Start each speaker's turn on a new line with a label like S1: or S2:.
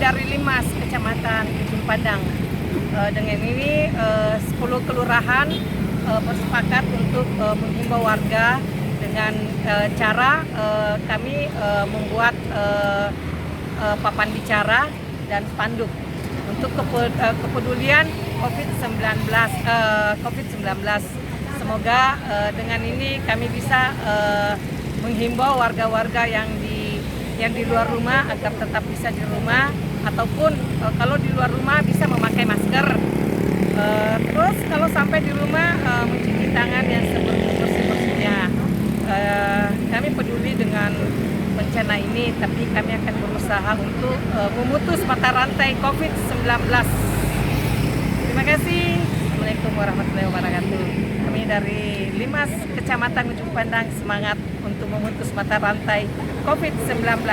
S1: dari Limas, Kecamatan Ujung Pandang. Dengan ini 10 kelurahan bersepakat untuk menghimbau warga dengan cara kami membuat papan bicara dan spanduk untuk kepedulian COVID-19. Semoga dengan ini kami bisa menghimbau warga-warga yang di luar rumah agar tetap bisa di rumah, ataupun kalau di luar rumah bisa memakai masker. Terus kalau sampai di rumah mencuci tangan yang sebersih-bersihnya. Kami peduli dengan bencana ini, tapi kami akan berusaha untuk memutus mata rantai COVID-19. Terima kasih. Assalamualaikum warahmatullahi wabarakatuh. Kami dari Limas, Kecamatan Ujung Pandang, semangat untuk memutus mata rantai COVID-19.